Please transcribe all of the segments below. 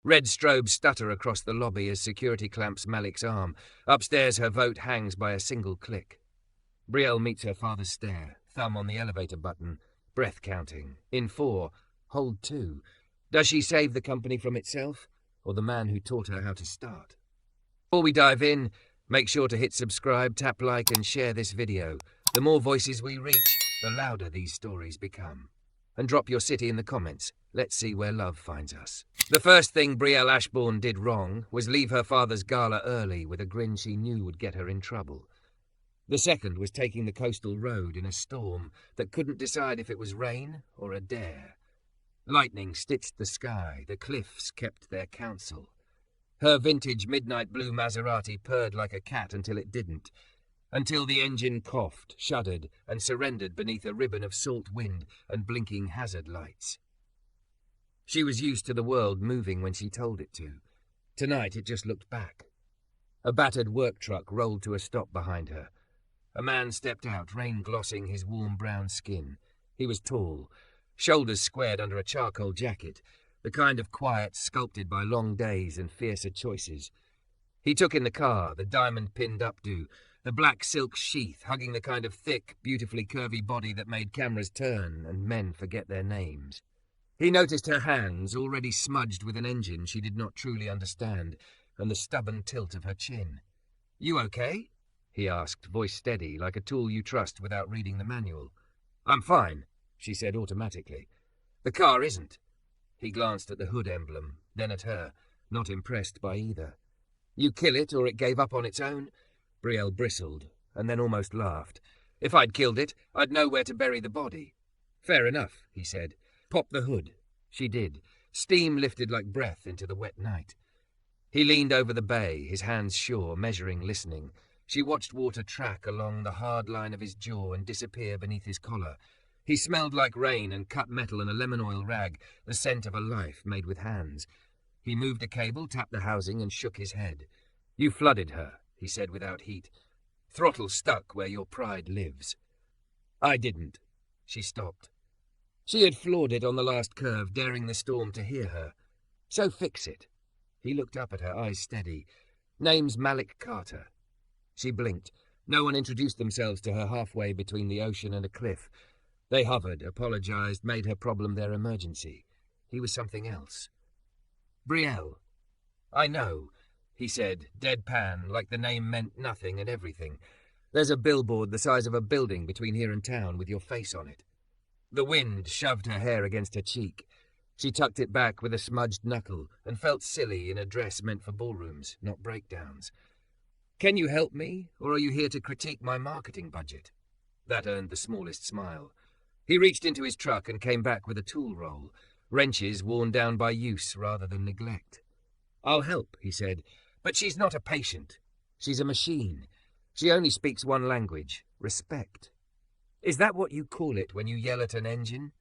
Red strobes stutter across the lobby as security clamps Malik's arm. Upstairs, her vote hangs by a single click. Brielle meets her father's stare, thumb on the elevator button, breath counting. In 4, hold 2. Does she save the company from itself, or the man who taught her how to start? Before we dive in, make sure to hit subscribe, tap like, and share this video. The more voices we reach, the louder these stories become. And drop your city in the comments. Let's see where love finds us. The first thing Brielle Ashbourne did wrong was leave her father's gala early with a grin she knew would get her in trouble. The second was taking the coastal road in a storm that couldn't decide if it was rain or a dare. Lightning stitched the sky, the cliffs kept their counsel. Her vintage midnight blue Maserati purred like a cat until it didn't, until the engine coughed, shuddered, and surrendered beneath a ribbon of salt wind and blinking hazard lights. She was used to the world moving when she told it to. Tonight it just looked back. A battered work truck rolled to a stop behind her. A man stepped out, rain glossing his warm brown skin. He was tall, shoulders squared under a charcoal jacket, the kind of quiet sculpted by long days and fiercer choices. He took in the car, the diamond-pinned updo, the black silk sheath hugging the kind of thick, beautifully curvy body that made cameras turn and men forget their names. He noticed her hands, already smudged with an engine she did not truly understand, and the stubborn tilt of her chin. "You okay?" he asked, voice steady, like a tool you trust without reading the manual. "I'm fine," she said automatically. "The car isn't." He glanced at the hood emblem, then at her, not impressed by either. "You kill it, or it gave up on its own?" Brielle bristled, and then almost laughed. "If I'd killed it, I'd know where to bury the body." "Fair enough," he said. "Pop the hood." She did. Steam lifted like breath into the wet night. He leaned over the bay, his hands sure, measuring, listening. She watched water track along the hard line of his jaw and disappear beneath his collar. He smelled like rain and cut metal and a lemon oil rag, the scent of a life made with hands. He moved a cable, tapped the housing, and shook his head. "You flooded her," he said without heat. "Throttle stuck where your pride lives." "I didn't." She stopped. She had floored it on the last curve, daring the storm to hear her. "So fix it." He looked up at her, eyes steady. "Name's Malik Carter." She blinked. No one introduced themselves to her halfway between the ocean and a cliff. They hovered, apologized, made her problem their emergency. He was something else. "Brielle." "I know," he said, deadpan, like the name meant nothing and everything. "There's a billboard the size of a building between here and town with your face on it." The wind shoved her hair against her cheek. She tucked it back with a smudged knuckle and felt silly in a dress meant for ballrooms, not breakdowns. "Can you help me, or are you here to critique my marketing budget?" That earned the smallest smile. He reached into his truck and came back with a tool roll, wrenches worn down by use rather than neglect. "I'll help," he said, "but she's not a patient. She's a machine. She only speaks one language, respect. Is that what you call it when you yell at an engine?"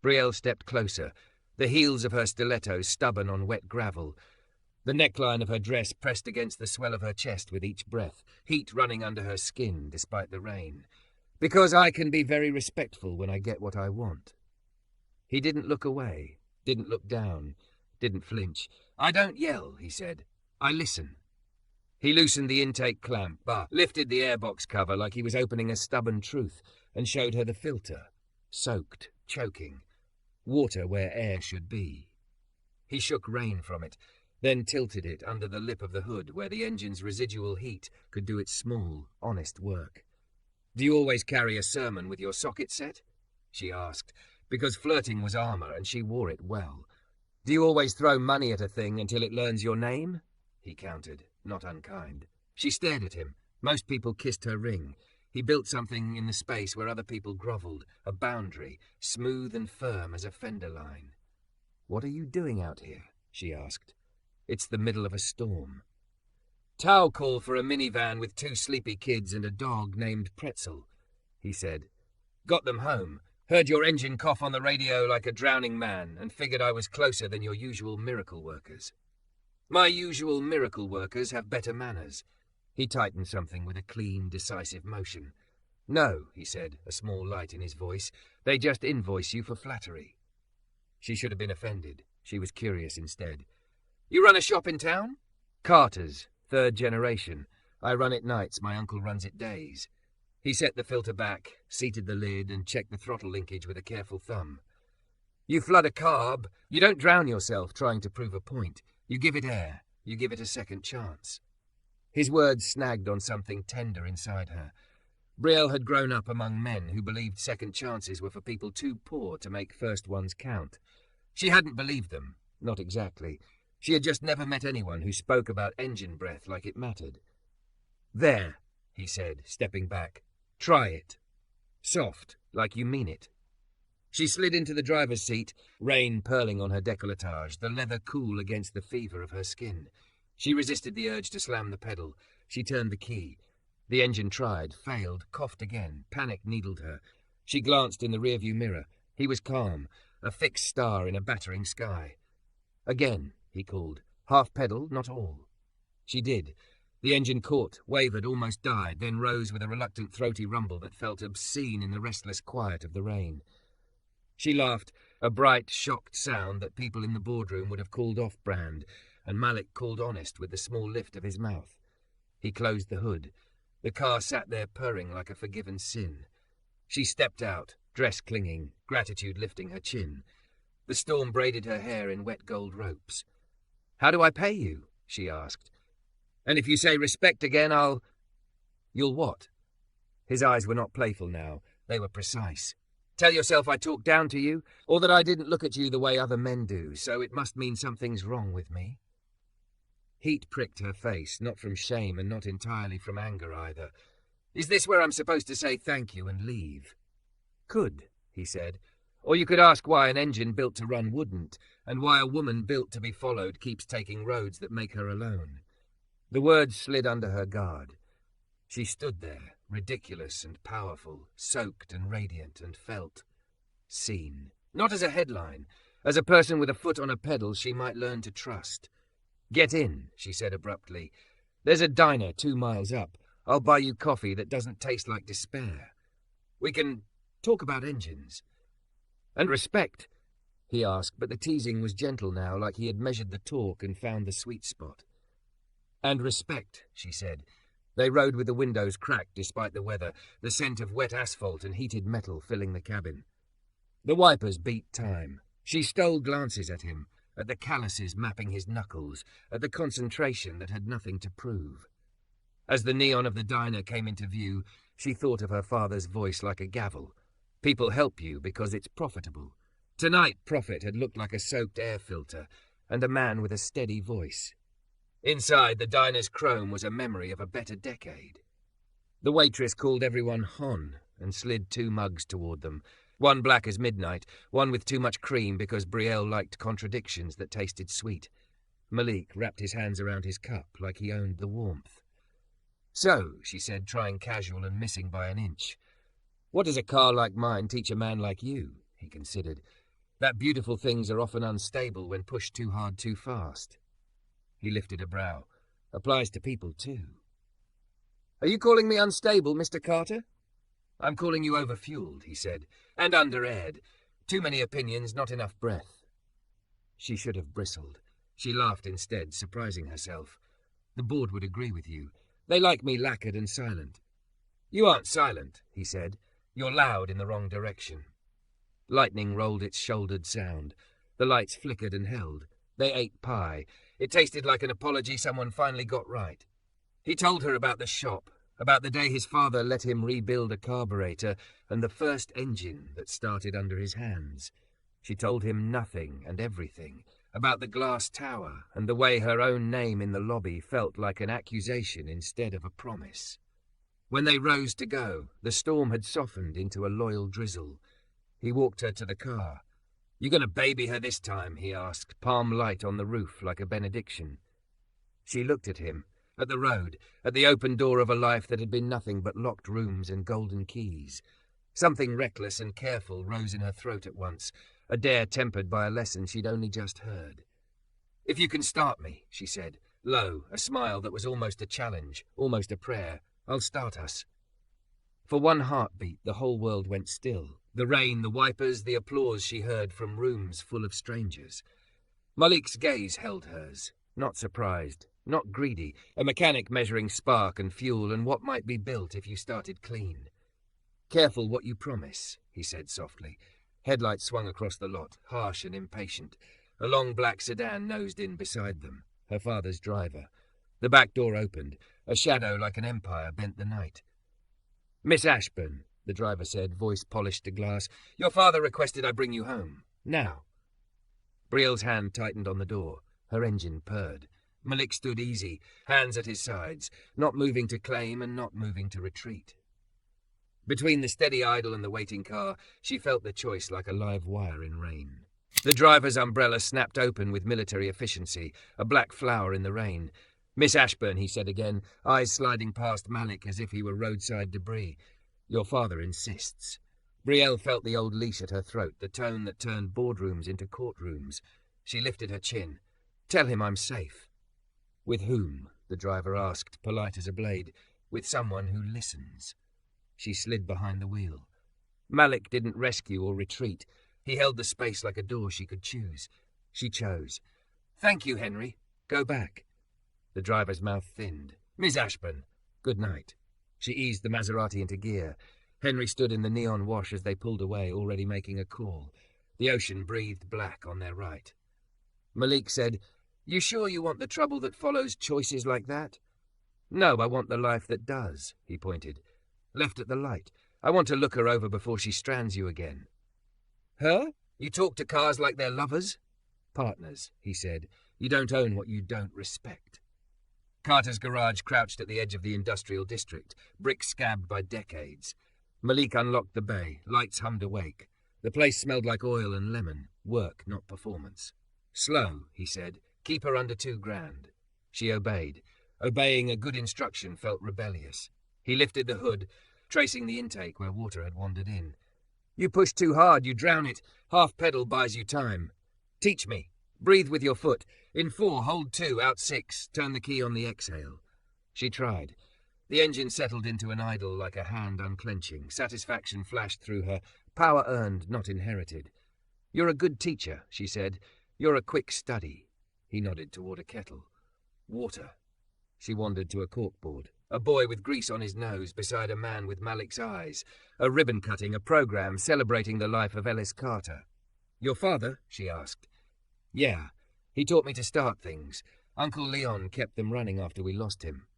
Brielle stepped closer, the heels of her stilettos stubborn on wet gravel. The neckline of her dress pressed against the swell of her chest with each breath, heat running under her skin despite the rain. "Because I can be very respectful when I get what I want." He didn't look away, didn't look down, didn't flinch. "I don't yell," he said. "I listen." He loosened the intake clamp, lifted the airbox cover like he was opening a stubborn truth, and showed her the filter. Soaked, choking. Water where air should be. He shook rain from it, then tilted it under the lip of the hood where the engine's residual heat could do its small, honest work. "Do you always carry a sermon with your socket set?" she asked, because flirting was armor and she wore it well. "Do you always throw money at a thing until it learns your name?" He countered, not unkind. She stared at him. Most people kissed her ring. He built something in the space where other people grovelled, a boundary, smooth and firm as a fender line. "What are you doing out here?" she asked. "It's the middle of a storm." "Tao call for a minivan with 2 sleepy kids and a dog named Pretzel," he said. "Got them home. Heard your engine cough on the radio like a drowning man and figured I was closer than your usual miracle workers." "My usual miracle workers have better manners." He tightened something with a clean, decisive motion. "No," he said, a small light in his voice. "They just invoice you for flattery." She should have been offended. She was curious instead. You run a shop in town? Carter's, third generation. I run it nights, my uncle runs it days. He set the filter back, seated the lid, and checked the throttle linkage with a careful thumb. You flood a carb, you don't drown yourself trying to prove a point. You give it air, you give it a second chance. His words snagged on something tender inside her. Brielle had grown up among men who believed second chances were for people too poor to make first ones count. She hadn't believed them, not exactly. She had just never met anyone who spoke about engine breath like it mattered. There, he said, stepping back. Try it. Soft, like you mean it. She slid into the driver's seat, rain purling on her décolletage, the leather cool against the fever of her skin. She resisted the urge to slam the pedal. She turned the key. The engine tried, failed, coughed again. Panic needled her. She glanced in the rearview mirror. He was calm, a fixed star in a battering sky. Again, he called. Half pedal, not all. She did. The engine caught, wavered, almost died, then rose with a reluctant throaty rumble that felt obscene in the restless quiet of the rain. She laughed, a bright, shocked sound that people in the boardroom would have called off-brand, and Malik called honest with the small lift of his mouth. He closed the hood. The car sat there purring like a forgiven sin. She stepped out, dress clinging, gratitude lifting her chin. The storm braided her hair in wet gold ropes. How do I pay you? She asked. And if you say respect again, I'll... You'll what? His eyes were not playful now. They were precise. Tell yourself I talked down to you, or that I didn't look at you the way other men do, so it must mean something's wrong with me. Heat pricked her face, not from shame and not entirely from anger either. Is this where I'm supposed to say thank you and leave? Could, he said. Or you could ask why an engine built to run wouldn't, and why a woman built to be followed keeps taking roads that make her alone. The words slid under her guard. She stood there, ridiculous and powerful, soaked and radiant, and felt seen. Not as a headline, as a person with a foot on a pedal she might learn to trust. Get in, she said abruptly. There's a diner 2 miles up. I'll buy you coffee that doesn't taste like despair. We can talk about engines. And respect, he asked, but the teasing was gentle now, like he had measured the talk and found the sweet spot. And respect, she said. They rode with the windows cracked despite the weather, the scent of wet asphalt and heated metal filling the cabin. The wipers beat time. She stole glances at him, at the calluses mapping his knuckles, at the concentration that had nothing to prove. As the neon of the diner came into view, she thought of her father's voice like a gavel. People help you because it's profitable. Tonight, profit had looked like a soaked air filter, and a man with a steady voice. Inside, the diner's chrome was a memory of a better decade. The waitress called everyone Hon and slid 2 mugs toward them, one black as midnight, one with too much cream because Brielle liked contradictions that tasted sweet. Malik wrapped his hands around his cup like he owned the warmth. So, she said, trying casual and missing by an inch. What does a car like mine teach a man like you? He considered. That beautiful things are often unstable when pushed too hard too fast. He lifted a brow. Applies to people, too. Are you calling me unstable, Mr. Carter? I'm calling you overfueled, he said, and under-aired. Too many opinions, not enough breath. She should have bristled. She laughed instead, surprising herself. The board would agree with you. They like me lacquered and silent. You aren't silent, he said. You're loud in the wrong direction. Lightning rolled its shouldered sound. The lights flickered and held. They ate pie. It tasted like an apology someone finally got right. He told her about the shop, about the day his father let him rebuild a carburetor and the first engine that started under his hands. She told him nothing and everything, about the glass tower and the way her own name in the lobby felt like an accusation instead of a promise. When they rose to go, the storm had softened into a loyal drizzle. He walked her to the car. You gonna baby her this time? He asked, palm light on the roof like a benediction. She looked at him, at the road, at the open door of a life that had been nothing but locked rooms and golden keys. Something reckless and careful rose in her throat at once, a dare tempered by a lesson she'd only just heard. If you can start me, she said, low, a smile that was almost a challenge, almost a prayer, I'll start us. For one heartbeat, the whole world went still. The rain, the wipers, the applause she heard from rooms full of strangers. Malik's gaze held hers. not surprised, not greedy, a mechanic measuring spark and fuel and what might be built if you started clean. "Careful what you promise," he said softly. Headlights swung across the lot, harsh and impatient. A long black sedan nosed in beside them, her father's driver. The back door opened. A shadow like an empire bent the night. "Miss Ashbourne," the driver said, voice polished to glass, "your father requested I bring you home. Now." Brielle's hand tightened on the door. Her engine purred. Malik stood easy, hands at his sides, not moving to claim and not moving to retreat. Between the steady idle and the waiting car, she felt the choice like a live wire in rain. The driver's umbrella snapped open with military efficiency, a black flower in the rain. "Miss Ashbourne," he said again, eyes sliding past Malik as if he were roadside debris. "Your father insists." Brielle felt the old leash at her throat, the tone that turned boardrooms into courtrooms. She lifted her chin. "Tell him I'm safe." "With whom?" the driver asked, polite as a blade. "With someone who listens." She slid behind the wheel. Malik didn't rescue or retreat. He held the space like a door she could choose. She chose. "Thank you, Henry. Go back." The driver's mouth thinned. "Miss Ashbourne, good night." She eased the Maserati into gear. Henry stood in the neon wash as they pulled away, already making a call. The ocean breathed black on their right. Malik said, "You sure you want the trouble that follows choices like that?" "No, I want the life that does," he pointed. "Left at the light. I want to look her over before she strands you again." "Her? You talk to cars like they're lovers?" "Partners," he said. "You don't own what you don't respect." Carter's garage crouched at the edge of the industrial district, bricks scabbed by decades. Malik unlocked the bay, lights hummed awake. The place smelled like oil and lemon, work, not performance. "Slow," he said. "Keep her under $2,000. She obeyed. Obeying a good instruction felt rebellious. He lifted the hood, tracing the intake where water had wandered in. "You push too hard, you drown it. Half pedal buys you time. Teach me. Breathe with your foot. In 4, hold 2, out 6. Turn the key on the exhale." She tried. The engine settled into an idle like a hand unclenching. Satisfaction flashed through her. Power earned, not inherited. "You're a good teacher," she said. "You're a quick study." He nodded toward a kettle. "Water." She wandered to a corkboard. A boy with grease on his nose beside a man with Malik's eyes. A ribbon cutting, a program celebrating the life of Ellis Carter. "Your father?" she asked. "Yeah. He taught me to start things. Uncle Leon kept them running after we lost him."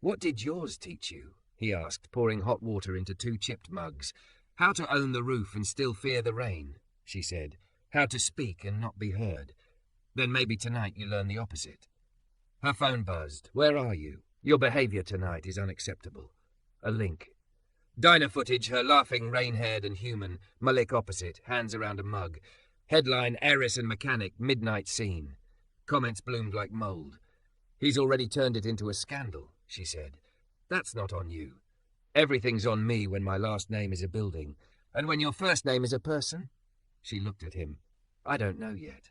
"What did yours teach you?" he asked, pouring hot water into 2 chipped mugs. "How to own the roof and still fear the rain," she said. "How to speak and not be heard. Then maybe tonight you learn the opposite." Her phone buzzed. "Where are you? Your behavior tonight is unacceptable." A link. Diner footage, her laughing, rain-haired and human. Malik opposite, hands around a mug. Headline, "Heiress and Mechanic, Midnight Scene." Comments bloomed like mold. "He's already turned it into a scandal," she said. "That's not on you. Everything's on me when my last name is a building. And when your first name is a person?" She looked at him. "I don't know yet."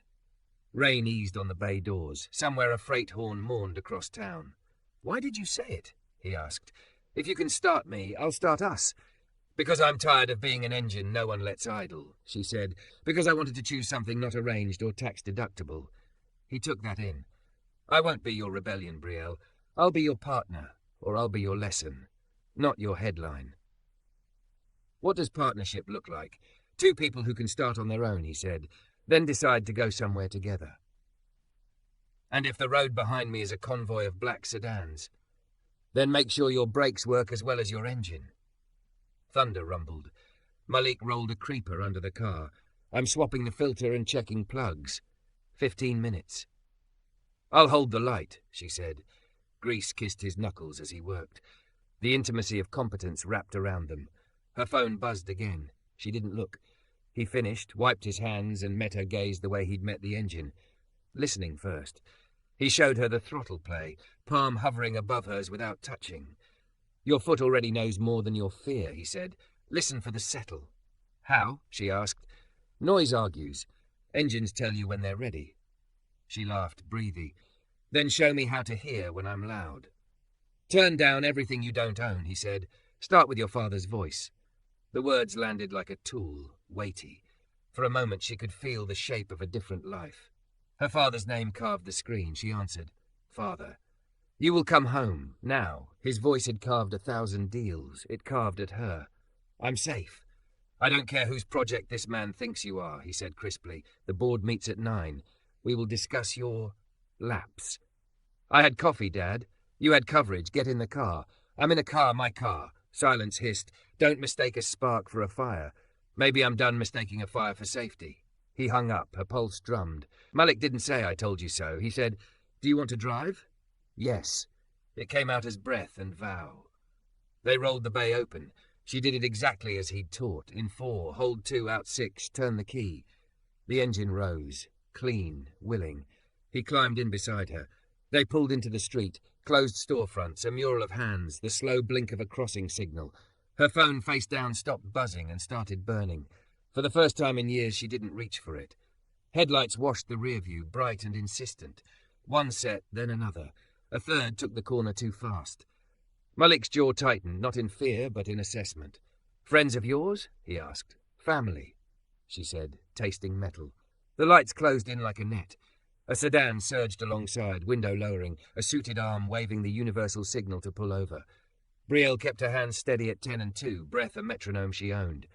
Rain eased on the bay doors. Somewhere a freight horn mourned across town. "Why did you say it?" he asked. "If you can start me, I'll start us." "Because I'm tired of being an engine no one lets idle," she said. "Because I wanted to choose something not arranged or tax-deductible." He took that in. "I won't be your rebellion, Brielle. I'll be your partner, or I'll be your lesson, not your headline." "What does partnership look like?" "2 people who can start on their own," he said, "then decide to go somewhere together." "And if the road behind me is a convoy of black sedans?" "Then make sure your brakes work as well as your engine." Thunder rumbled. Malik rolled a creeper under the car. "I'm swapping the filter and checking plugs. 15 minutes. "I'll hold the light," she said. Grease kissed his knuckles as he worked. The intimacy of competence wrapped around them. Her phone buzzed again. She didn't look. He finished, wiped his hands, and met her gaze the way he'd met the engine. Listening first. He showed her the throttle play, palm hovering above hers without touching. "Your foot already knows more than your fear," he said. "Listen for the settle." "How?" she asked. "Noise argues. Engines tell you when they're ready." She laughed, breathy. "Then show me how to hear when I'm loud." "Turn down everything you don't own," he said. "Start with your father's voice." The words landed like a tool, weighty. For a moment she could feel the shape of a different life. Her father's name carved the screen. She answered, "Father." "You will come home, now." His voice had carved 1,000 deals. It carved at her. "I'm safe. I don't care whose project this man thinks you are," he said crisply. "The board meets at 9. We will discuss your lapse." "I had coffee, Dad. You had coverage. Get in the car." "I'm in a car, my car." Silence hissed. "Don't mistake a spark for a fire." "Maybe I'm done mistaking a fire for safety." He hung up. Her pulse drummed. "Malik didn't say I told you so." He said, "Do you want to drive?" "Yes." It came out as breath and vow. They rolled the bay open. She did it exactly as he'd taught. In 4, hold 2, out 6, turn the key. The engine rose. Clean, willing. He climbed in beside her. They pulled into the street. Closed storefronts, a mural of hands, the slow blink of a crossing signal. Her phone face down stopped buzzing and started burning. For the first time in years, she didn't reach for it. Headlights washed the rear view, bright and insistent. One set, then another. A third took the corner too fast. Malik's jaw tightened, not in fear, but in assessment. "Friends of yours?" he asked. "Family," she said, tasting metal. The lights closed in like a net. A sedan surged alongside, window lowering, a suited arm waving the universal signal to pull over. Brielle kept her hands steady at 10 and 2, breath a metronome she owned.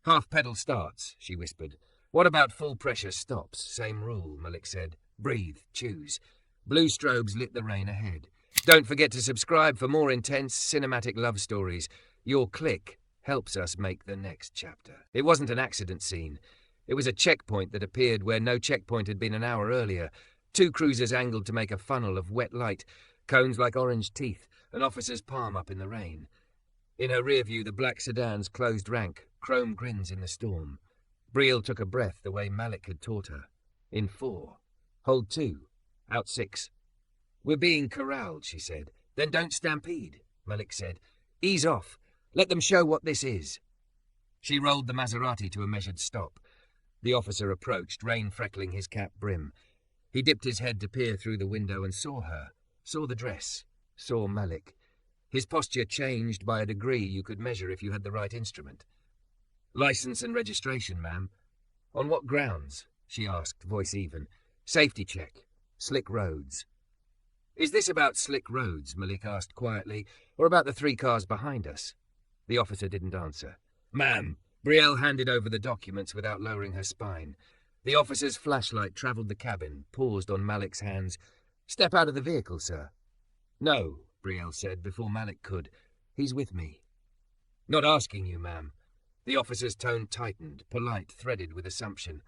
"Half-pedal starts," she whispered. "What about full-pressure stops?" "Same rule," Malik said. "Breathe, choose." Blue strobes lit the rain ahead. "Don't forget to subscribe for more intense cinematic love stories. Your click helps us make the next chapter." It wasn't an accident scene. It was a checkpoint that appeared where no checkpoint had been an hour earlier. 2 cruisers angled to make a funnel of wet light, cones like orange teeth, an officer's palm up in the rain. In her rear view, the black sedan's closed rank, chrome grins in the storm. Brielle took a breath the way Malik had taught her. In 4. Hold 2. Out 6. "We're being corralled," she said. "Then don't stampede," Malik said. "Ease off. Let them show what this is." She rolled the Maserati to a measured stop. The officer approached, rain freckling his cap brim. He dipped his head to peer through the window and saw her, saw the dress, saw Malik. His posture changed by a degree you could measure if you had the right instrument. "License and registration, ma'am." "On what grounds?" she asked, voice even. "Safety check. Slick roads." "Is this about slick roads?" Malik asked quietly, "or about the 3 cars behind us?" The officer didn't answer. "Ma'am." Brielle handed over the documents without lowering her spine. The officer's flashlight travelled the cabin, paused on Malik's hands. "Step out of the vehicle, sir." "No," Brielle said before Malik could. "He's with me." "Not asking you, ma'am." The officer's tone tightened, polite, threaded with assumption.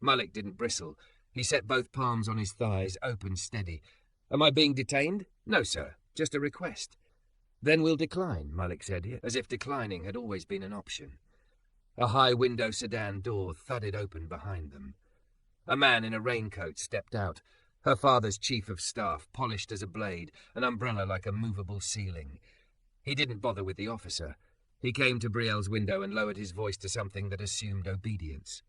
Malik didn't bristle. He set both palms on his thighs, open, steady. "Am I being detained?" "No, sir. Just a request." "Then we'll decline," Malik said, as if declining had always been an option. A high-window sedan door thudded open behind them. A man in a raincoat stepped out. Her father's chief of staff, polished as a blade, an umbrella like a movable ceiling. He didn't bother with the officer. He came to Brielle's window and lowered his voice to something that assumed obedience.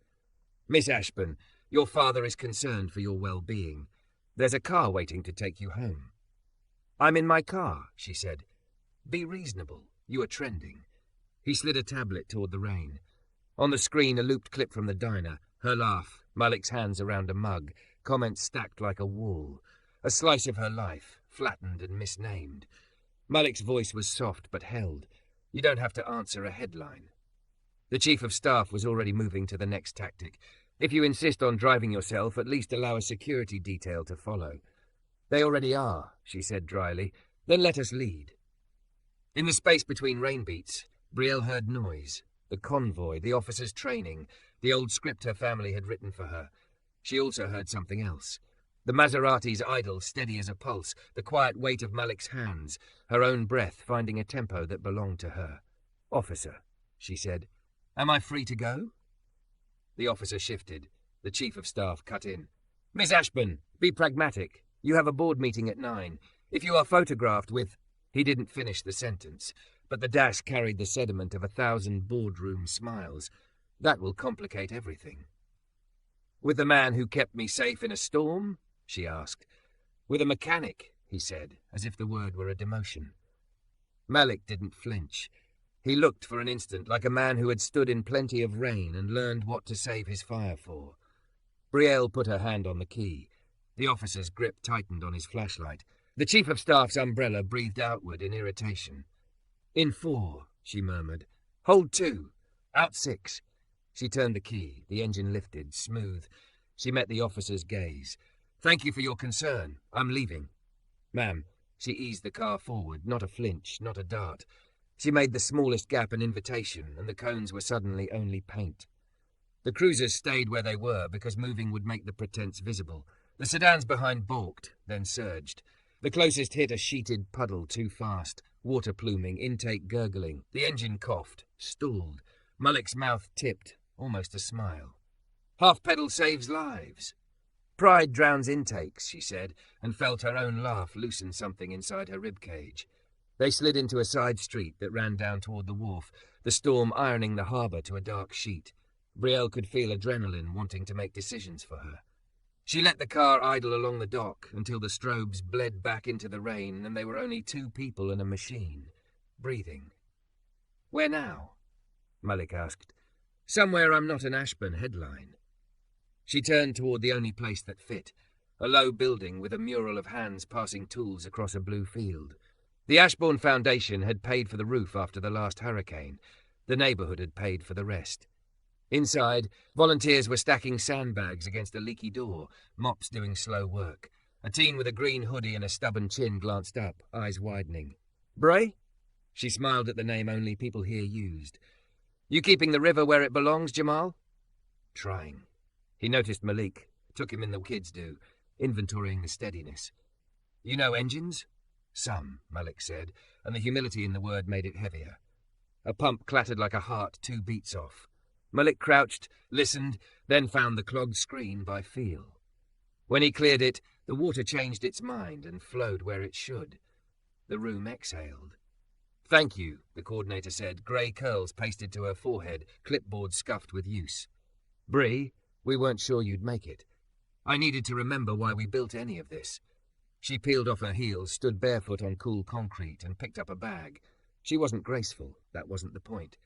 "Miss Ashbourne, your father is concerned for your well-being. There's a car waiting to take you home." "I'm in my car," she said. "Be reasonable. You are trending." He slid a tablet toward the rain. On the screen, a looped clip from the diner. Her laugh, Malik's hands around a mug, comments stacked like a wall. A slice of her life, flattened and misnamed. Malik's voice was soft but held. "You don't have to answer a headline." The chief of staff was already moving to the next tactic. "If you insist on driving yourself, at least allow a security detail to follow." "They already are," she said dryly. "Then let us lead." In the space between rain beats, Brielle heard noise. The convoy, the officers' training, the old script her family had written for her. She also heard something else. The Maserati's idle, steady as a pulse, the quiet weight of Malik's hands, her own breath finding a tempo that belonged to her. "Officer," she said, "am I free to go?" The officer shifted. The chief of staff cut in. "Miss Ashbourne, be pragmatic. You have a board meeting at 9. If you are photographed with—" He didn't finish the sentence, but the dash carried the sediment of 1,000 boardroom smiles. "That will complicate everything." "With the man who kept me safe in a storm?" she asked. "With a mechanic," he said, as if the word were a demotion. Malik didn't flinch. He looked for an instant like a man who had stood in plenty of rain and learned what to save his fire for. Brielle put her hand on the key. The officer's grip tightened on his flashlight. The Chief of Staff's umbrella breathed outward in irritation. "In 4, she murmured. "Hold 2. Out 6. She turned the key. The engine lifted, smooth. She met the officer's gaze. "Thank you for your concern. I'm leaving." "Ma'am." She eased the car forward, not a flinch, not a dart. She made the smallest gap an invitation, and the cones were suddenly only paint. The cruisers stayed where they were because moving would make the pretense visible. The sedans behind balked, then surged. The closest hit a sheeted puddle too fast, water pluming, intake gurgling. The engine coughed, stalled. Malik's mouth tipped, almost a smile. "Half pedal saves lives." "Pride drowns intakes," she said, and felt her own laugh loosen something inside her ribcage. They slid into a side street that ran down toward the wharf, the storm ironing the harbour to a dark sheet. Brielle could feel adrenaline wanting to make decisions for her. She let the car idle along the dock until the strobes bled back into the rain and they were only 2 people and a machine, breathing. "Where now?" Malik asked. "Somewhere I'm not an Ashbourne headline." She turned toward the only place that fit, a low building with a mural of hands passing tools across a blue field. The Ashbourne Foundation had paid for the roof after the last hurricane. The neighbourhood had paid for the rest. Inside, volunteers were stacking sandbags against a leaky door, mops doing slow work. A teen with a green hoodie and a stubborn chin glanced up, eyes widening. "Bray?" She smiled at the name only people here used. "You keeping the river where it belongs, Jamal?" Trying. He noticed Malik, took him in the kids do, inventorying the steadiness. "You know engines?" "Some," Malik said, and the humility in the word made it heavier. A pump clattered like a heart 2 beats off. Malik crouched, listened, then found the clogged screen by feel. When he cleared it, the water changed its mind and flowed where it should. The room exhaled. "Thank you," the coordinator said, grey curls pasted to her forehead, clipboard scuffed with use. "Bree, we weren't sure you'd make it. I needed to remember why we built any of this." She peeled off her heels, stood barefoot on cool concrete, and picked up a bag. She wasn't graceful, that wasn't the point.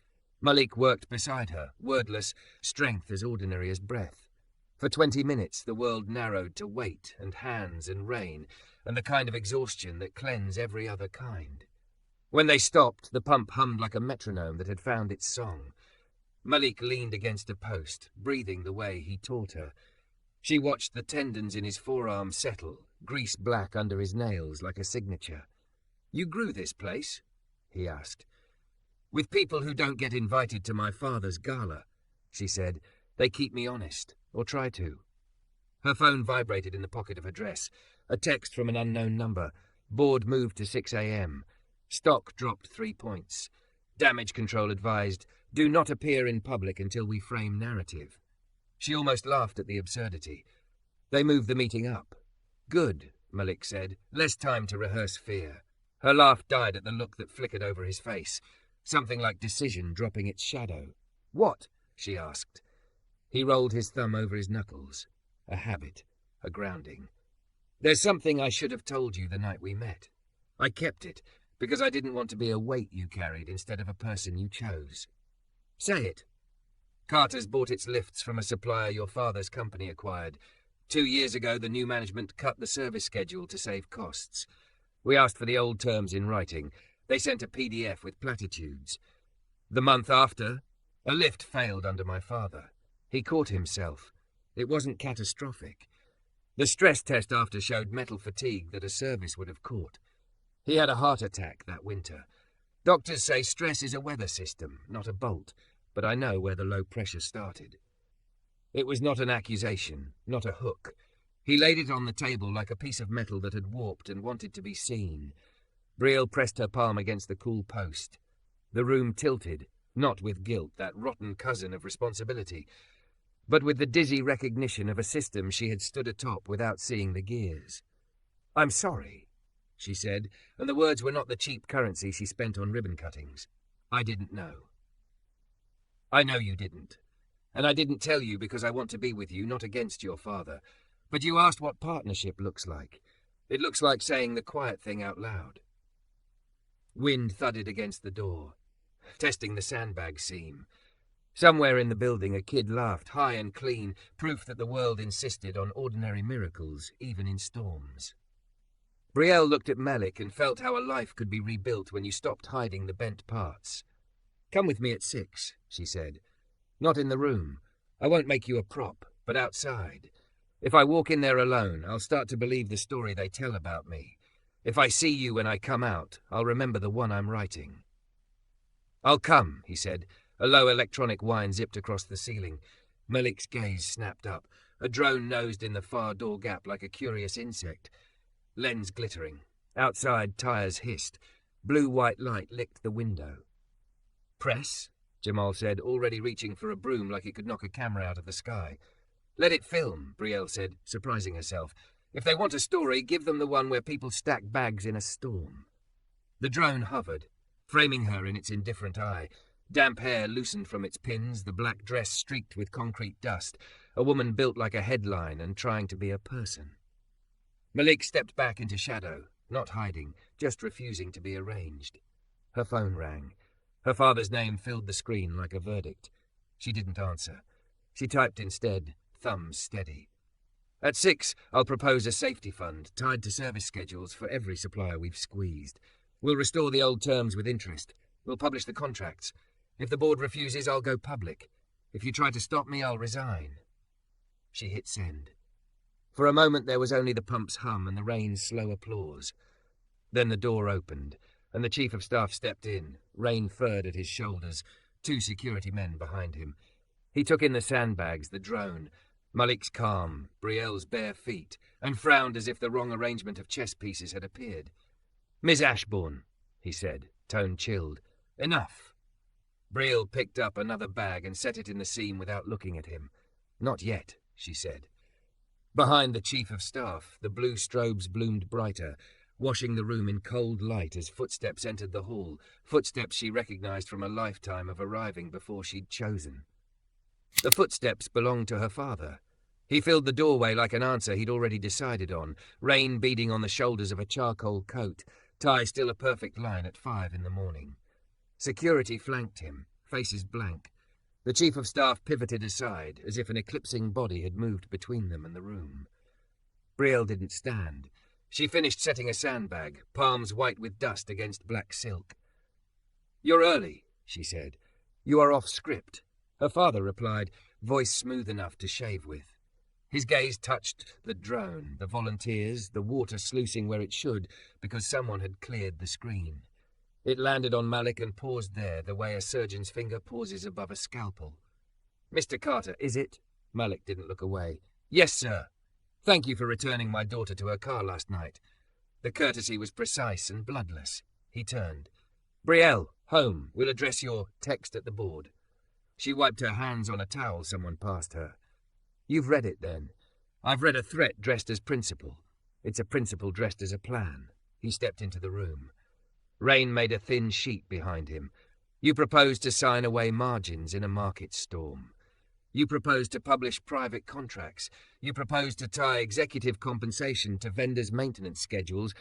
Malik worked beside her, wordless, strength as ordinary as breath. For 20 minutes the world narrowed to weight and hands and rain, and the kind of exhaustion that cleanse every other kind. When they stopped, the pump hummed like a metronome that had found its song. Malik leaned against a post, breathing the way he taught her. She watched the tendons in his forearm settle, grease black under his nails like a signature. "You grew this place?" he asked. "With people who don't get invited to my father's gala," she said. "They keep me honest, or try to." Her phone vibrated in the pocket of her dress. A text from an unknown number. Board moved to 6 a.m. Stock dropped 3 points. Damage control advised, "Do not appear in public until we frame narrative." She almost laughed at the absurdity. They moved the meeting up. "Good," Malik said. "Less time to rehearse fear." Her laugh died at the look that flickered over his face. Something like decision dropping its shadow. "What?" she asked. He rolled his thumb over his knuckles. A habit, a grounding. "There's something I should have told you the night we met. I kept it, because I didn't want to be a weight you carried instead of a person you chose." "Say it." "Carter's bought its lifts from a supplier your father's company acquired. 2 years ago, the new management cut the service schedule to save costs. We asked for the old terms in writing. They sent a PDF with platitudes. The month after, a lift failed under my father. He caught himself. It wasn't catastrophic. The stress test after showed metal fatigue that a service would have caught. He had a heart attack that winter. Doctors say stress is a weather system, not a bolt, but I know where the low pressure started." It was not an accusation, not a hook. He laid it on the table like a piece of metal that had warped and wanted to be seen. Brielle pressed her palm against the cool post. The room tilted, not with guilt, that rotten cousin of responsibility, but with the dizzy recognition of a system she had stood atop without seeing the gears. "I'm sorry," she said, and the words were not the cheap currency she spent on ribbon cuttings. "I didn't know." "I know you didn't. And I didn't tell you because I want to be with you, not against your father. But you asked what partnership looks like. It looks like saying the quiet thing out loud." Wind thudded against the door, testing the sandbag seam. Somewhere in the building a kid laughed, high and clean, proof that the world insisted on ordinary miracles, even in storms. Brielle looked at Malik and felt how a life could be rebuilt when you stopped hiding the bent parts. "Come with me at 6, she said. "Not in the room. I won't make you a prop, but outside. If I walk in there alone, I'll start to believe the story they tell about me. If I see you when I come out, I'll remember the one I'm writing." "I'll come," he said. A low electronic whine zipped across the ceiling. Malik's gaze snapped up. A drone nosed in the far door gap like a curious insect. Lens glittering. Outside, tires hissed. Blue-white light licked the window. "Press?" Jamal said, already reaching for a broom like it could knock a camera out of the sky. "Let it film," Brielle said, surprising herself. "If they want a story, give them the one where people stack bags in a storm." The drone hovered, framing her in its indifferent eye. Damp hair loosened from its pins, the black dress streaked with concrete dust, a woman built like a headline and trying to be a person. Malik stepped back into shadow, not hiding, just refusing to be arranged. Her phone rang. Her father's name filled the screen like a verdict. She didn't answer. She typed instead, thumbs steady. "At 6, I'll propose a safety fund tied to service schedules for every supplier we've squeezed. We'll restore the old terms with interest. We'll publish the contracts. If the board refuses, I'll go public. If you try to stop me, I'll resign." She hit send. For a moment there was only the pump's hum and the rain's slow applause. Then the door opened, and the Chief of Staff stepped in, rain furred at his shoulders, 2 security men behind him. He took in the sandbags, the drone, Malik's calm, Brielle's bare feet, and frowned as if the wrong arrangement of chess pieces had appeared. "Miss Ashbourne," he said, tone chilled. "Enough." Brielle picked up another bag and set it in the seam without looking at him. "Not yet," she said. Behind the Chief of Staff, the blue strobes bloomed brighter, washing the room in cold light as footsteps entered the hall, footsteps she recognized from a lifetime of arriving before she'd chosen. The footsteps belonged to her father. He filled the doorway like an answer he'd already decided on, rain beading on the shoulders of a charcoal coat, tie still a perfect line at 5 in the morning. Security flanked him, faces blank. The Chief of Staff pivoted aside, as if an eclipsing body had moved between them and the room. Brielle didn't stand. She finished setting a sandbag, palms white with dust against black silk. "You're early," she said. "You are off script." Her father replied, voice smooth enough to shave with. His gaze touched the drone, the volunteers, the water sluicing where it should, because someone had cleared the screen. It landed on Malik and paused there, the way a surgeon's finger pauses above a scalpel. "Mr. Carter, is it?" Malik didn't look away. "Yes, sir. Thank you for returning my daughter to her car last night." The courtesy was precise and bloodless. He turned. "Brielle, home. We'll address your text at the board." She wiped her hands on a towel someone passed her. "You've read it, then. I've read a threat dressed as principle. It's a principle dressed as a plan." He stepped into the room. Rain made a thin sheet behind him. "You propose to sign away margins in a market storm. You propose to publish private contracts. You propose to tie executive compensation to vendors' maintenance schedules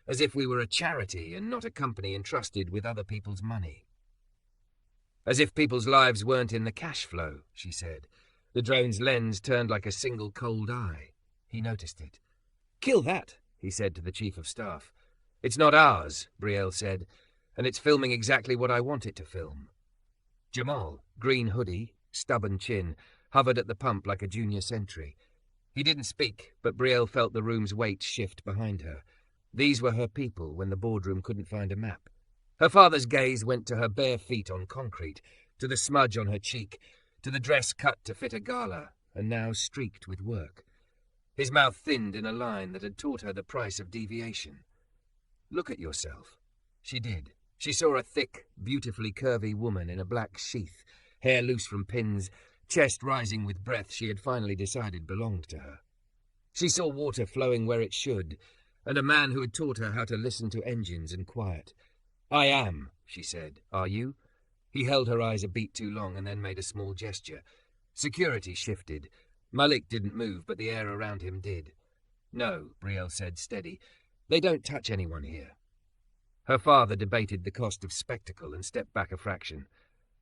as if we were a charity and not a company entrusted with other people's money." "As if people's lives weren't in the cash flow," she said. The drone's lens turned like a single cold eye. He noticed it. "Kill that," he said to the Chief of Staff. "It's not ours," Brielle said, "and it's filming exactly what I want it to film." Jamal, green hoodie, stubborn chin, hovered at the pump like a junior sentry. He didn't speak, but Brielle felt the room's weight shift behind her. These were her people when the boardroom couldn't find a map. Her father's gaze went to her bare feet on concrete, to the smudge on her cheek, to the dress cut to fit a gala, and now streaked with work. His mouth thinned in a line that had taught her the price of deviation. "Look at yourself." She did. She saw a thick, beautifully curvy woman in a black sheath, hair loose from pins, chest rising with breath she had finally decided belonged to her. She saw water flowing where it should, and a man who had taught her how to listen to engines and quiet. "I am," she said. "Are you?" He held her eyes a beat too long and then made a small gesture. Security shifted. Malik didn't move, but the air around him did. "No," Brielle said, steady. "They don't touch anyone here." Her father debated the cost of spectacle and stepped back a fraction.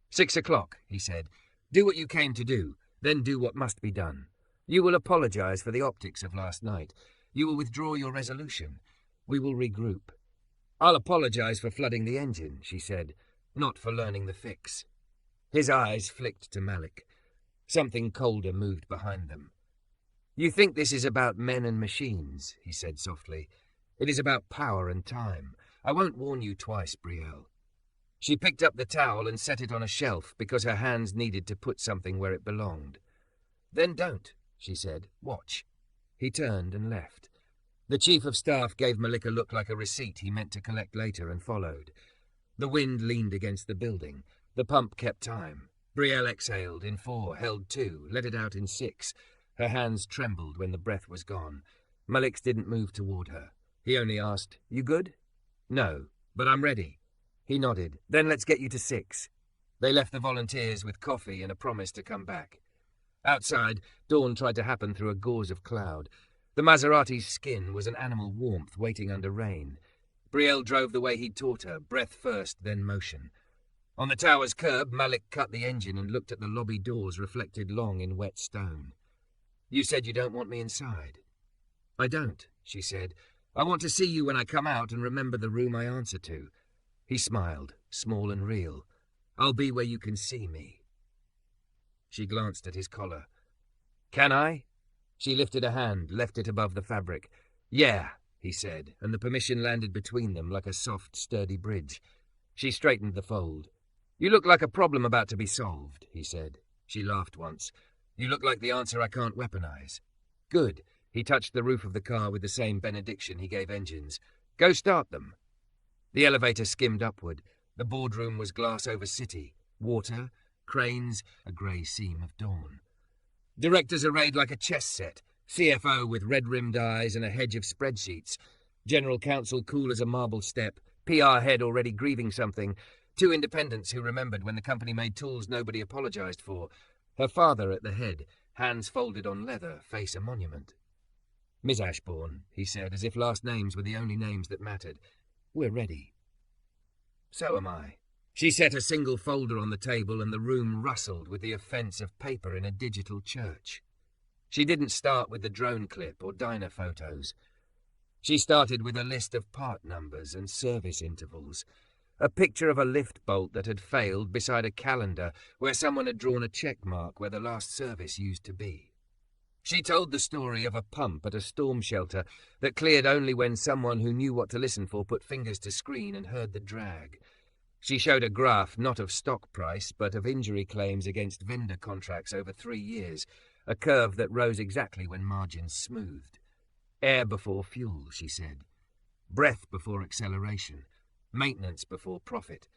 6 o'clock, he said. Do what you came to do, then do what must be done. You will apologize for the optics of last night. You will withdraw your resolution. We will regroup. I'll apologize for flooding the engine, she said, not for learning the fix. His eyes flicked to Malik. Something colder moved behind them. You think this is about men and machines, he said softly. It is about power and time. I won't warn you twice, Brielle. She picked up the towel and set it on a shelf because her hands needed to put something where it belonged. Then don't, she said. Watch. He turned and left. The chief of staff gave Malik a look like a receipt he meant to collect later and followed. The wind leaned against the building. The pump kept time. Brielle exhaled in 4, held 2, let it out in 6. Her hands trembled when the breath was gone. Malik's didn't move toward her. He only asked, You good? No, but I'm ready. He nodded. Then let's get you to 6. They left the volunteers with coffee and a promise to come back. Outside, dawn tried to happen through a gauze of cloud. The Maserati's skin was an animal warmth waiting under rain. Brielle drove the way he'd taught her, breath first, then motion. On the tower's curb, Malik cut the engine and looked at the lobby doors reflected long in wet stone. You said you don't want me inside. I don't, she said. I want to see you when I come out and remember the room I answer to. He smiled, small and real. I'll be where you can see me. She glanced at his collar. Can I? She lifted a hand, left it above the fabric. Yeah, he said, and the permission landed between them like a soft, sturdy bridge. She straightened the fold. You look like a problem about to be solved, he said. She laughed once. You look like the answer I can't weaponize. Good. He touched the roof of the car with the same benediction he gave engines. Go start them. The elevator skimmed upward. The boardroom was glass over city. Water, cranes, a grey seam of dawn. Directors arrayed like a chess set. CFO with red-rimmed eyes and a hedge of spreadsheets. General counsel cool as a marble step. PR head already grieving something. 2 independents who remembered when the company made tools nobody apologized for. Her father at the head, hands folded on leather, face a monument. Miss Ashbourne, he said, as if last names were the only names that mattered. We're ready. So am I. She set a single folder on the table and the room rustled with the offence of paper in a digital church. She didn't start with the drone clip or diner photos. She started with a list of part numbers and service intervals. A picture of a lift bolt that had failed beside a calendar where someone had drawn a check mark where the last service used to be. She told the story of a pump at a storm shelter that cleared only when someone who knew what to listen for put fingers to screen and heard the drag. She showed a graph not of stock price but of injury claims against vendor contracts over 3 years, a curve that rose exactly when margins smoothed. Air before fuel, she said. Breath before acceleration. Maintenance before profit.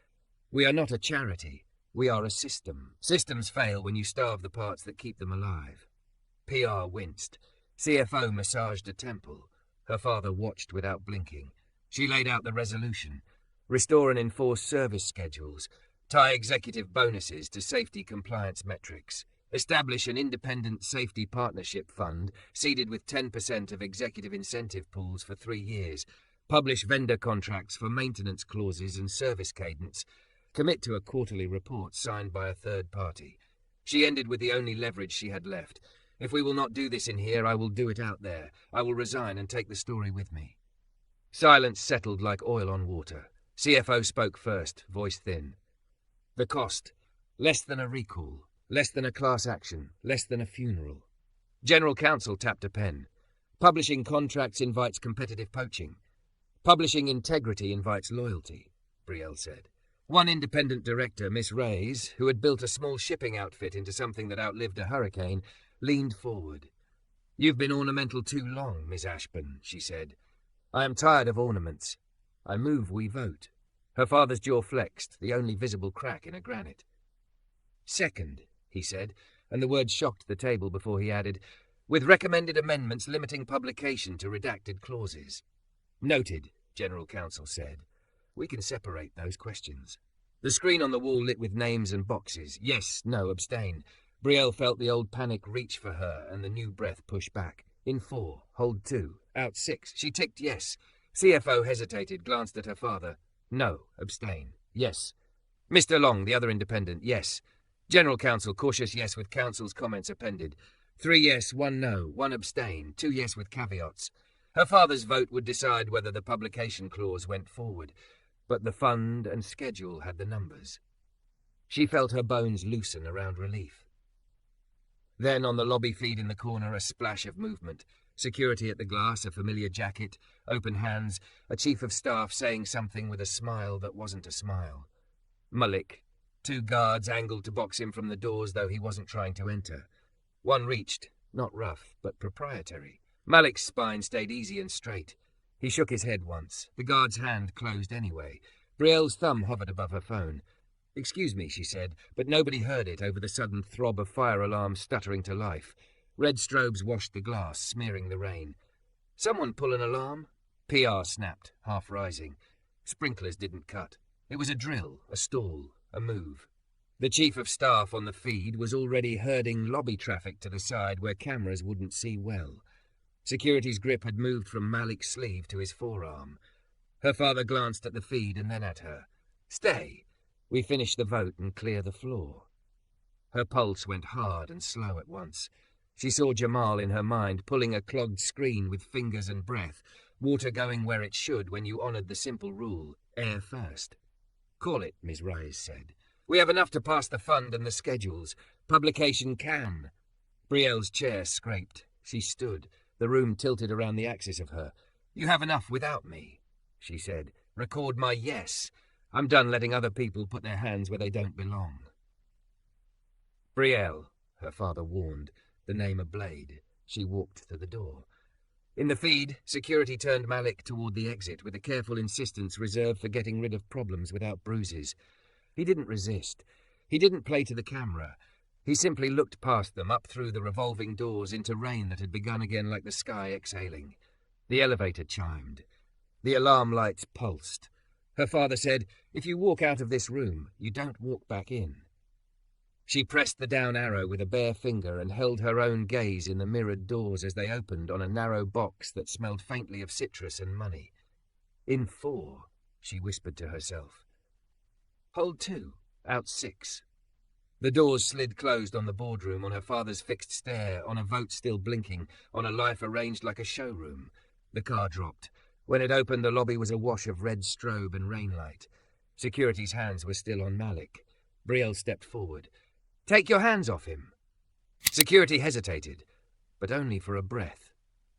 We are not a charity. We are a system. Systems fail when you starve the parts that keep them alive. PR winced. CFO massaged a temple. Her father watched without blinking. She laid out the resolution. Restore and enforce service schedules. Tie executive bonuses to safety compliance metrics. Establish an independent safety partnership fund seeded with 10% of executive incentive pools for 3 years. Publish vendor contracts for maintenance clauses and service cadence. Commit to a quarterly report signed by a third party. She ended with the only leverage she had left. If we will not do this in here, I will do it out there. I will resign and take the story with me. Silence settled like oil on water. CFO spoke first, voice thin. The cost. Less than a recall. Less than a class action. Less than a funeral. General counsel tapped a pen. Publishing contracts invites competitive poaching. Publishing integrity invites loyalty, Brielle said. One independent director, Miss Reyes, who had built a small shipping outfit into something that outlived a hurricane, leaned forward. You've been ornamental too long, Miss Ashbourne, she said. I am tired of ornaments. I move, we vote. Her father's jaw flexed, the only visible crack in a granite. Second, he said, and the word shocked the table before he added, with recommended amendments limiting publication to redacted clauses. Noted, General Counsel said. We can separate those questions. The screen on the wall lit with names and boxes. Yes, no, abstain. Brielle felt the old panic reach for her and the new breath push back. In 4, hold 2, out 6. She ticked yes. CFO hesitated, glanced at her father. No, abstain. Yes. Mr. Long, the other independent, yes. General Counsel, cautious yes with Counsel's comments appended. 3 yes, 1 no, 1 abstain, 2 yes with caveats. Her father's vote would decide whether the publication clause went forward, but the fund and schedule had the numbers. She felt her bones loosen around relief. Then on the lobby feed in the corner, a splash of movement. Security at the glass, a familiar jacket, open hands, a chief of staff saying something with a smile that wasn't a smile. Malik. 2 guards angled to box him from the doors, though he wasn't trying to enter. One reached, not rough, but proprietary. Malik's spine stayed easy and straight. He shook his head once. The guard's hand closed anyway. Brielle's thumb hovered above her phone. "Excuse me," she said, but nobody heard it over the sudden throb of fire alarms stuttering to life. Red strobes washed the glass, smearing the rain. "Someone pull an alarm?" PR snapped, half rising. Sprinklers didn't cut. It was a drill, a stall, a move. The chief of staff on the feed was already herding lobby traffic to the side where cameras wouldn't see well. Security's grip had moved from Malik's sleeve to his forearm. Her father glanced at the feed and then at her. "Stay. We finish the vote and clear the floor." Her pulse went hard and slow at once. She saw Jamal in her mind, pulling a clogged screen with fingers and breath, water going where it should when you honoured the simple rule, air first. "Call it," Ms. Reyes said. "We have enough to pass the fund and the schedules. Publication can." Brielle's chair scraped. She stood, the room tilted around the axis of her. "You have enough without me," she said. "Record my yes. I'm done letting other people put their hands where they don't belong." "Brielle," her father warned, the name a blade. She walked to the door. In the feed, security turned Malik toward the exit with a careful insistence reserved for getting rid of problems without bruises. He didn't resist. He didn't play to the camera. He simply looked past them, up through the revolving doors into rain that had begun again like the sky exhaling. The elevator chimed. The alarm lights pulsed. Her father said, "If you walk out of this room, you don't walk back in." She pressed the down arrow with a bare finger and held her own gaze in the mirrored doors as they opened on a narrow box that smelled faintly of citrus and money. "In 4, she whispered to herself. "Hold 2, out 6. The doors slid closed on the boardroom, on her father's fixed stare, on a vote still blinking, on a life arranged like a showroom. The car dropped. When it opened, the lobby was awash of red strobe and rain light. Security's hands were still on Malik. Brielle stepped forward. "Take your hands off him." Security hesitated, but only for a breath.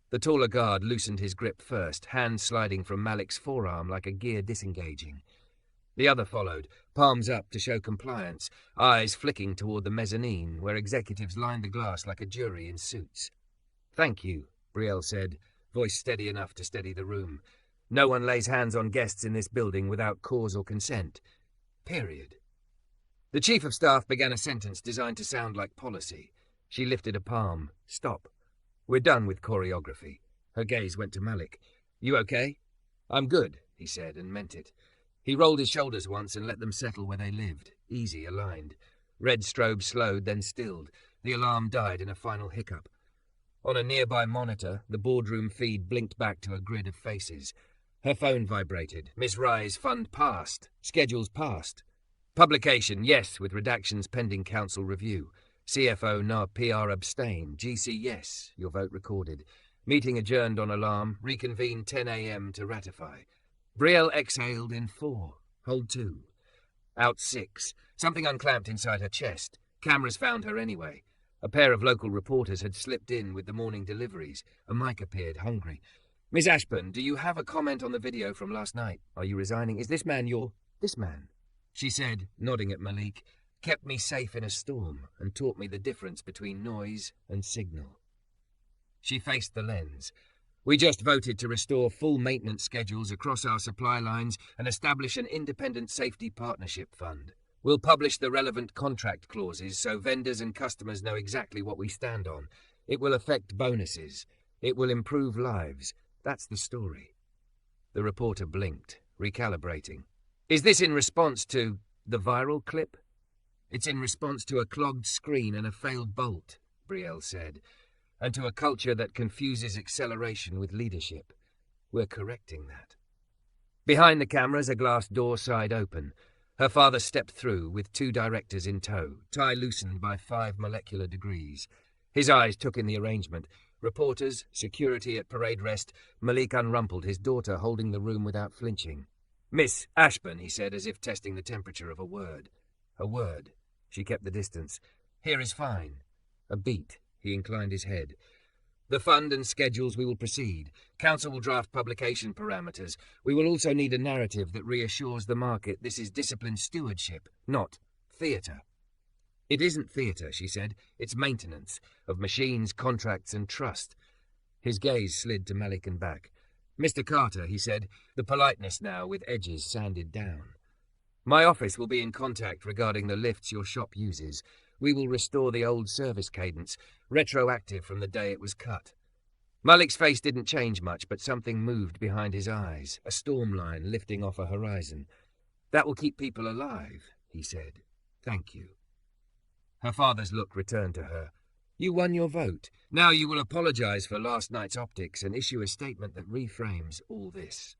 The taller guard loosened his grip first, hands sliding from Malik's forearm like a gear disengaging. The other followed, palms up to show compliance, eyes flicking toward the mezzanine, where executives lined the glass like a jury in suits. "Thank you," Brielle said, voice steady enough to steady the room. "No one lays hands on guests in this building without cause or consent. Period." The chief of staff began a sentence designed to sound like policy. She lifted a palm. "Stop. We're done with choreography." Her gaze went to Malik. "You okay?" "I'm good," he said, and meant it. He rolled his shoulders once and let them settle where they lived, easy, aligned. Red strobe slowed, then stilled. The alarm died in a final hiccup. On a nearby monitor, the boardroom feed blinked back to a grid of faces. Her phone vibrated. "Miss Rye's fund passed. Schedules passed. Publication, yes, with redactions pending council review. CFO, no, PR abstain. GC, yes, your vote recorded. Meeting adjourned on alarm. Reconvene 10 a.m. to ratify." Brielle exhaled in 4. Hold 2. Out 6. Something unclamped inside her chest. Cameras found her anyway. A pair of local reporters had slipped in with the morning deliveries. A mic appeared, hungry. "Miss Ashbourne, do you have a comment on the video from last night? Are you resigning? Is this man your—" "This man," she said, nodding at Malik, "kept me safe in a storm and taught me the difference between noise and signal." She faced the lens. "We just voted to restore full maintenance schedules across our supply lines and establish an independent safety partnership fund. We'll publish the relevant contract clauses so vendors and customers know exactly what we stand on. It will affect bonuses. It will improve lives. That's the story." The reporter blinked, recalibrating. "Is this in response to the viral clip?" "It's in response to a clogged screen and a failed bolt," Brielle said, "and to a culture that confuses acceleration with leadership. We're correcting that." Behind the cameras, a glass door sighed open. Her father stepped through with 2 directors in tow, tie loosened by 5 molecular degrees. His eyes took in the arrangement. Reporters, security at parade rest. Malik unrumpled, his daughter holding the room without flinching. "Miss Ashbourne," he said, as if testing the temperature of a word. A word. She kept the distance. "Here is fine." A beat. He inclined his head. "The fund and schedules we will proceed. Council will draft publication parameters. We will also need a narrative that reassures the market this is disciplined stewardship, not theatre." "It isn't theatre," she said. "It's maintenance of machines, contracts, and trust." His gaze slid to Malik and back. "Mr. Carter," he said, the politeness now with edges sanded down. "My office will be in contact regarding the lifts your shop uses. We will restore the old service cadence, retroactive from the day it was cut." Malik's face didn't change much, but something moved behind his eyes, a storm line lifting off a horizon. "That will keep people alive," he said. "Thank you." Her father's look returned to her. "You won your vote. Now you will apologize for last night's optics and issue a statement that reframes all this."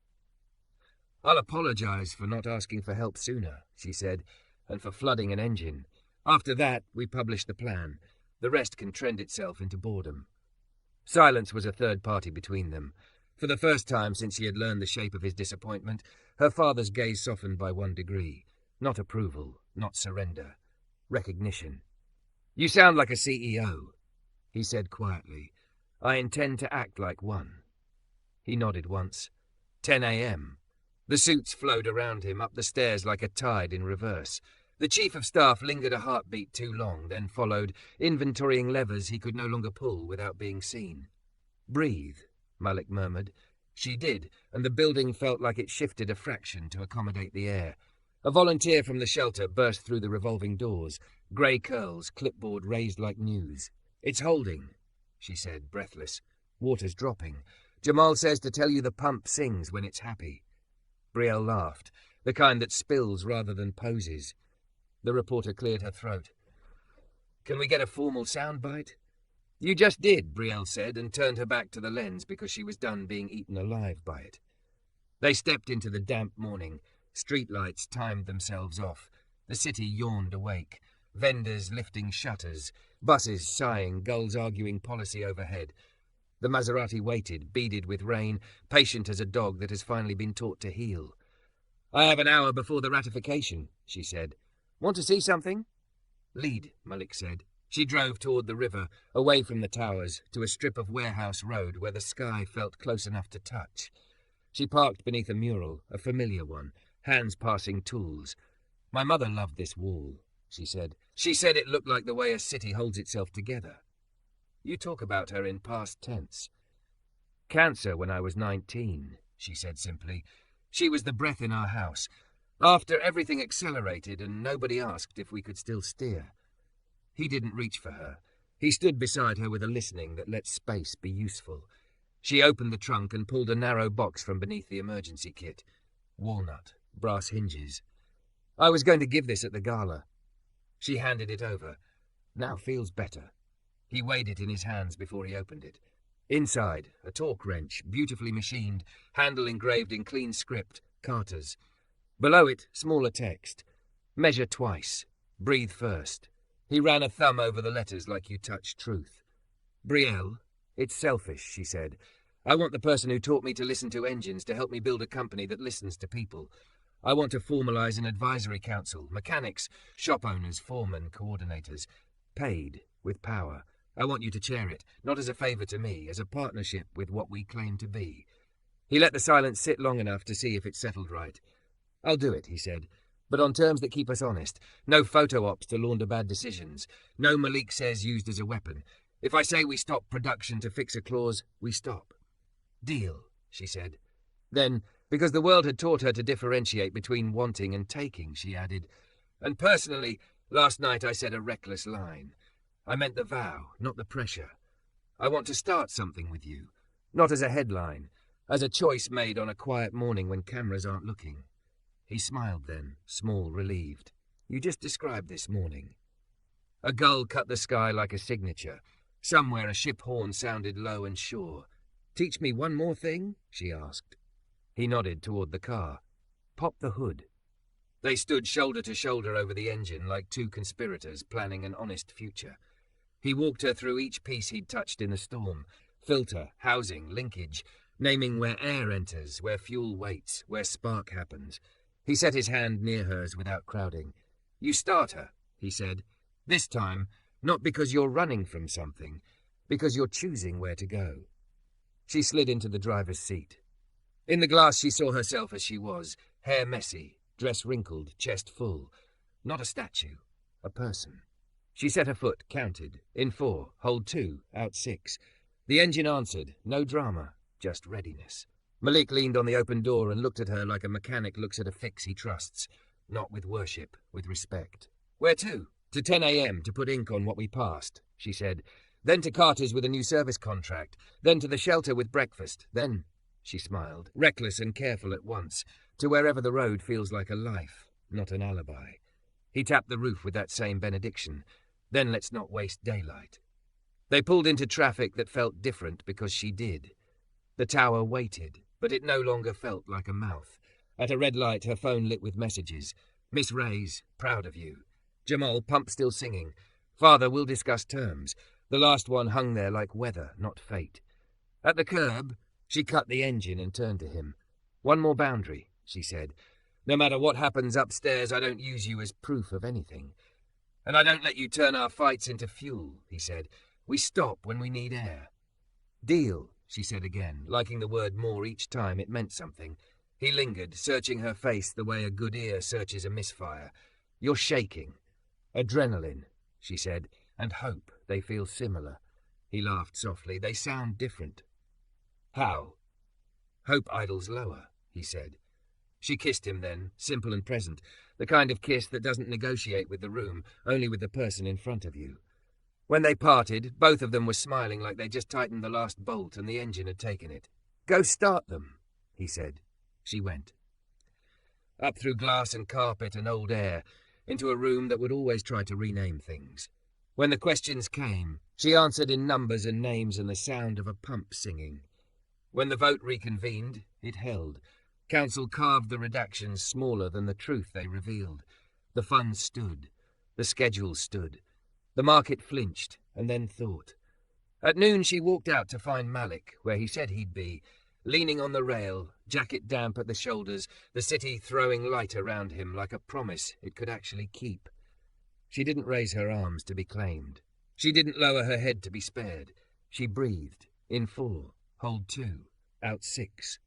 "I'll apologize for not asking for help sooner," she said, "and for flooding an engine. After that, we publish the plan. The rest can trend itself into boredom." Silence was a third party between them. For the first time since she had learned the shape of his disappointment, her father's gaze softened by 1 degree. Not approval, not surrender. Recognition. "You sound like a CEO," he said quietly. "I intend to act like one." He nodded once. 10 a.m. The suits flowed around him up the stairs like a tide in reverse. The chief of staff lingered a heartbeat too long, then followed, inventorying levers he could no longer pull without being seen. "Breathe," Malik murmured. She did, and the building felt like it shifted a fraction to accommodate the air. A volunteer from the shelter burst through the revolving doors, grey curls, clipboard raised like news. "It's holding," she said, breathless. "Water's dropping. Jamal says to tell you the pump sings when it's happy." Brielle laughed, the kind that spills rather than poses. The reporter cleared her throat. "Can we get a formal soundbite?" "You just did," Brielle said, and turned her back to the lens because she was done being eaten alive by it. They stepped into the damp morning. Streetlights timed themselves off. The city yawned awake. Vendors lifting shutters. Buses sighing, gulls arguing policy overhead. The Maserati waited, beaded with rain, patient as a dog that has finally been taught to heel. "I have an hour before the ratification," she said. "Want to see something?" "Lead," Malik said. She drove toward the river, away from the towers, to a strip of warehouse road where the sky felt close enough to touch. She parked beneath a mural, a familiar one, hands passing tools. "My mother loved this wall," she said. "She said it looked like the way a city holds itself together." "You talk about her in past tense." "Cancer when I was 19, she said simply. "She was the breath in our house. After everything accelerated and nobody asked if we could still steer." He didn't reach for her. He stood beside her with a listening that let space be useful. She opened the trunk and pulled a narrow box from beneath the emergency kit. Walnut, brass hinges. "I was going to give this at the gala." She handed it over. "Now feels better." He weighed it in his hands before he opened it. Inside, a torque wrench, beautifully machined, handle engraved in clean script, Carter's. Below it, smaller text. "Measure twice. Breathe first." He ran a thumb over the letters like you touch truth. "Brielle, it's selfish," she said. "I want the person who taught me to listen to engines to help me build a company that listens to people. I want to formalize an advisory council, mechanics, shop owners, foremen, coordinators. Paid, with power. I want you to chair it, not as a favor to me, as a partnership with what we claim to be." He let the silence sit long enough to see if it settled right. "I'll do it," he said, "but on terms that keep us honest. No photo ops to launder bad decisions. No Malik says used as a weapon. If I say we stop production to fix a clause, we stop." "Deal," she said. Then, because the world had taught her to differentiate between wanting and taking, she added, "And personally, last night I said a reckless line. I meant the vow, not the pressure. I want to start something with you, not as a headline, as a choice made on a quiet morning when cameras aren't looking." He smiled then, small, relieved. "You just described this morning." A gull cut the sky like a signature. Somewhere a ship horn sounded low and sure. "Teach me one more thing?" she asked. He nodded toward the car. "Pop the hood." They stood shoulder to shoulder over the engine like two conspirators planning an honest future. He walked her through each piece he'd touched in the storm. Filter, housing, linkage, naming where air enters, where fuel waits, where spark happens. He set his hand near hers without crowding. "You start her," he said. "This time, not because you're running from something, because you're choosing where to go." She slid into the driver's seat. In the glass she saw herself as she was, hair messy, dress wrinkled, chest full. Not a statue, a person. She set her foot, counted. In 4, hold 2, out 6. The engine answered, no drama, just readiness. Malik leaned on the open door and looked at her like a mechanic looks at a fix he trusts. Not with worship, with respect. "Where to?" "To 10 a.m. to put ink on what we passed," she said. "Then to Carter's with a new service contract. Then to the shelter with breakfast. Then," she smiled, reckless and careful at once, "to wherever the road feels like a life, not an alibi." He tapped the roof with that same benediction. "Then let's not waste daylight." They pulled into traffic that felt different because she did. The tower waited, but it no longer felt like a mouth. At a red light, her phone lit with messages. "Miss Ray's, proud of you." "Jamal, pump still singing." "Father, we'll discuss terms." The last one hung there like weather, not fate. At the curb, she cut the engine and turned to him. "One more boundary," she said. "No matter what happens upstairs, I don't use you as proof of anything. And I don't let you turn our fights into fuel," he said. "We stop when we need air." "Deal," she said again, liking the word more each time it meant something. He lingered, searching her face the way a good ear searches a misfire. "You're shaking." "Adrenaline," she said, "and hope. They feel similar." He laughed softly. "They sound different." "How?" "Hope idles lower," he said. She kissed him then, simple and present, the kind of kiss that doesn't negotiate with the room, only with the person in front of you. When they parted, both of them were smiling like they'd just tightened the last bolt and the engine had taken it. "Go start them," he said. She went. Up through glass and carpet and old air, into a room that would always try to rename things. When the questions came, she answered in numbers and names and the sound of a pump singing. When the vote reconvened, it held. Council carved the redactions smaller than the truth they revealed. The funds stood. The schedule stood. The market flinched, and then thought. At noon she walked out to find Malik, where he said he'd be, leaning on the rail, jacket damp at the shoulders, the city throwing light around him like a promise it could actually keep. She didn't raise her arms to be claimed. She didn't lower her head to be spared. She breathed. In 4, hold 2, out 6.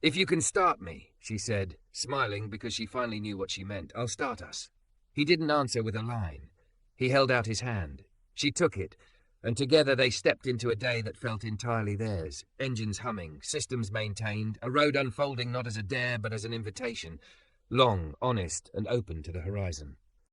"If you can start me," she said, smiling because she finally knew what she meant, "I'll start us." He didn't answer with a line. He held out his hand. She took it, and together they stepped into a day that felt entirely theirs. Engines humming, systems maintained, a road unfolding not as a dare but as an invitation, long, honest, and open to the horizon.